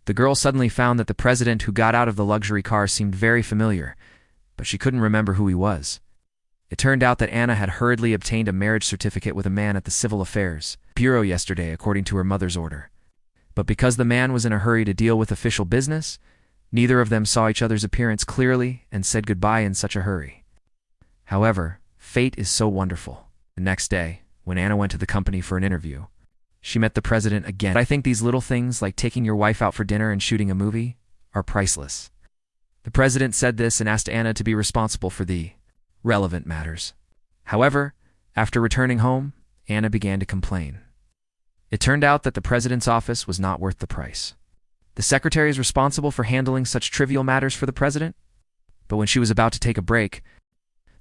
The girl suddenly found that the president who got out of the luxury car seemed very familiar, but she couldn't remember who he was. It turned out that Anna had hurriedly obtained a marriage certificate with a man at the Civil Affairs Bureau yesterday, according to her mother's order. But because the man was in a hurry to deal with official business, neither of them saw each other's appearance clearly and said goodbye in such a hurry. However, fate is so wonderful. The next day, when Anna went to the company for an interview, she met the president again. I think these little things, like taking your wife out for dinner and shooting a movie, are priceless. The president said this and asked Anna to be responsible for the relevant matters. However, after returning home, Anna began to complain. It turned out that the president's office was not worth the price. The secretary is responsible for handling such trivial matters for the president, but when she was about to take a break,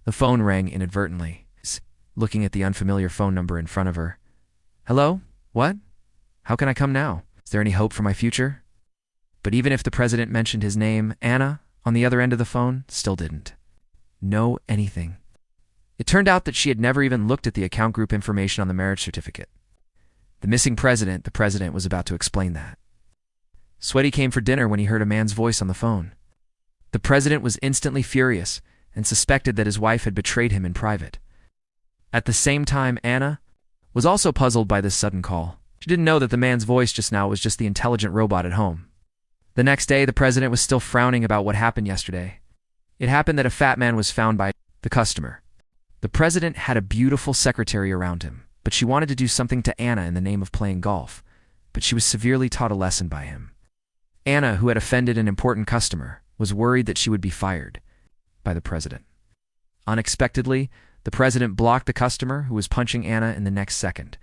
the phone rang inadvertently. Looking at the unfamiliar phone number in front of her. Hello? What? How can I come now? Is there any hope for my future? But even if the president mentioned his name, Anna, on the other end of the phone, still didn't know anything. It turned out that she had never even looked at the account group information on the marriage certificate. The missing president, the president was about to explain that. Sweaty came for dinner when he heard a man's voice on the phone. The president was instantly furious and suspected that his wife had betrayed him in private. At the same time, Anna was also puzzled by this sudden call. She didn't know that the man's voice just now was just the intelligent robot at home. The next day, the president was still frowning about what happened yesterday. It happened that a fat man was found by the customer. The president had a beautiful secretary around him, but she wanted to do something to Anna in the name of playing golf, but she was severely taught a lesson by him. Anna, who had offended an important customer, was worried that she would be fired by the president. Unexpectedly, the president blocked the customer who was punching Anna in the next second.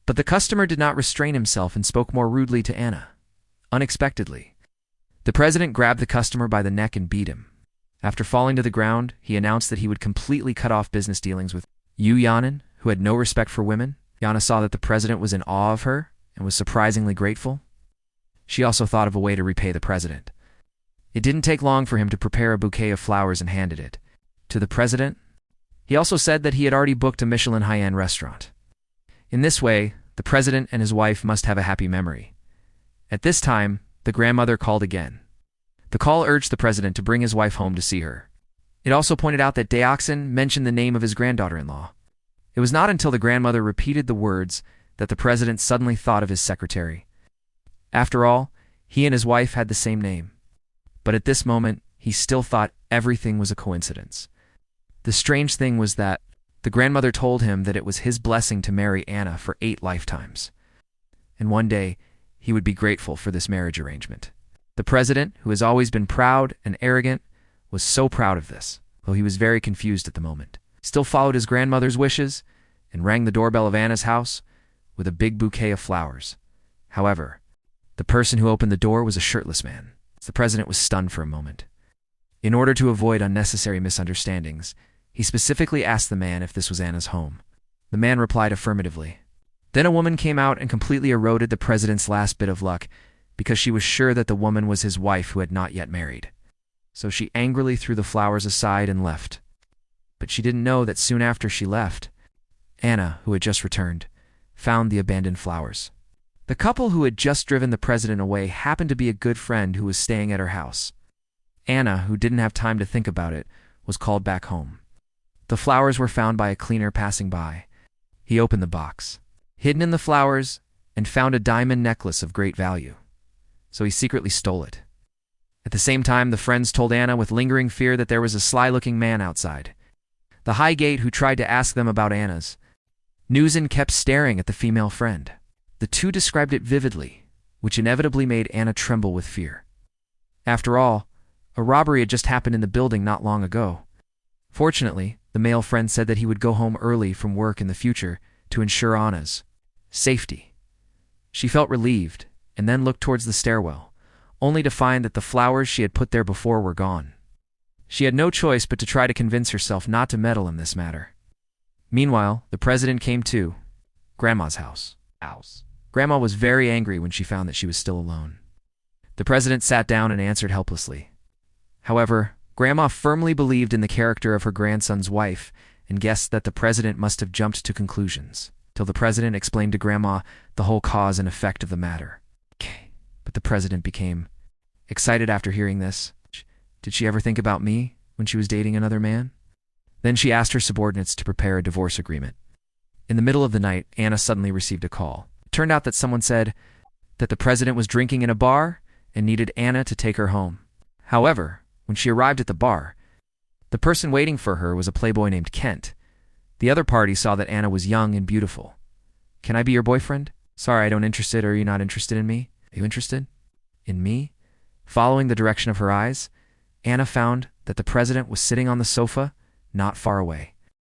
But the customer did not restrain himself and spoke more rudely to Anna. Unexpectedly, the president grabbed the customer by the neck and beat him. After falling to the ground, he announced that he would completely cut off business dealings with Yanin, who had no respect for women. Yana saw that the president was in awe of her and was surprisingly grateful. She also thought of a way to repay the president. It didn't take long for him to prepare a bouquet of flowers and handed it to the president. He also said that he had already booked a Michelin high-end restaurant. In this way, the president and his wife must have a happy memory. At this time, the grandmother called again. The call urged the president to bring his wife home to see her. It also pointed out that Daoxin mentioned the name of his granddaughter-in-law. It was not until the grandmother repeated the words that the president suddenly thought of his secretary. After all, he and his wife had the same name. But at this moment, he still thought everything was a coincidence. The strange thing was that the grandmother told him that it was his blessing to marry Anna for 8 lifetimes. And one day, he would be grateful for this marriage arrangement. The president, who has always been proud and arrogant, was so proud of this, though he was very confused at the moment. Still followed his grandmother's wishes and rang the doorbell of Anna's house with a big bouquet of flowers. However, the person who opened the door was a shirtless man. The president was stunned for a moment. In order to avoid unnecessary misunderstandings, he specifically asked the man if this was Anna's home. The man replied affirmatively. Then a woman came out and completely eroded the president's last bit of luck because she was sure that the woman was his wife who had not yet married. So she angrily threw the flowers aside and left. But she didn't know that soon after she left, Anna, who had just returned, found the abandoned flowers. The couple who had just driven the president away happened to be a good friend who was staying at her house. Anna, who didn't have time to think about it, was called back home. The flowers were found by a cleaner passing by. He opened the box, hidden in the flowers, and found a diamond necklace of great value. So he secretly stole it. At the same time, the friends told Anna with lingering fear that there was a sly-looking man outside the high gate who tried to ask them about Anna's. Newson kept staring at the female friend. The two described it vividly, which inevitably made Anna tremble with fear. After all, a robbery had just happened in the building not long ago. Fortunately, the male friend said that he would go home early from work in the future to ensure Anna's safety. She felt relieved and then looked towards the stairwell, only to find that the flowers she had put there before were gone. She had no choice but to try to convince herself not to meddle in this matter. Meanwhile, the president came to Grandma's house. Grandma was very angry when she found that she was still alone. The president sat down and answered helplessly. However, Grandma firmly believed in the character of her grandson's wife and guessed that the president must have jumped to conclusions, till the president explained to Grandma the whole cause and effect of the matter. But the president became excited after hearing this. Did she ever think about me when she was dating another man? Then she asked her subordinates to prepare a divorce agreement. In the middle of the night, Anna suddenly received a call. It turned out that someone said that the president was drinking in a bar and needed Anna to take her home. However, when she arrived at the bar, the person waiting for her was a playboy named Kent. The other party saw that Anna was young and beautiful. Can I be your boyfriend? Sorry, I don't interested. Are you not interested in me? Are you interested in me? Following the direction of her eyes, Anna found that the president was sitting on the sofa not far away.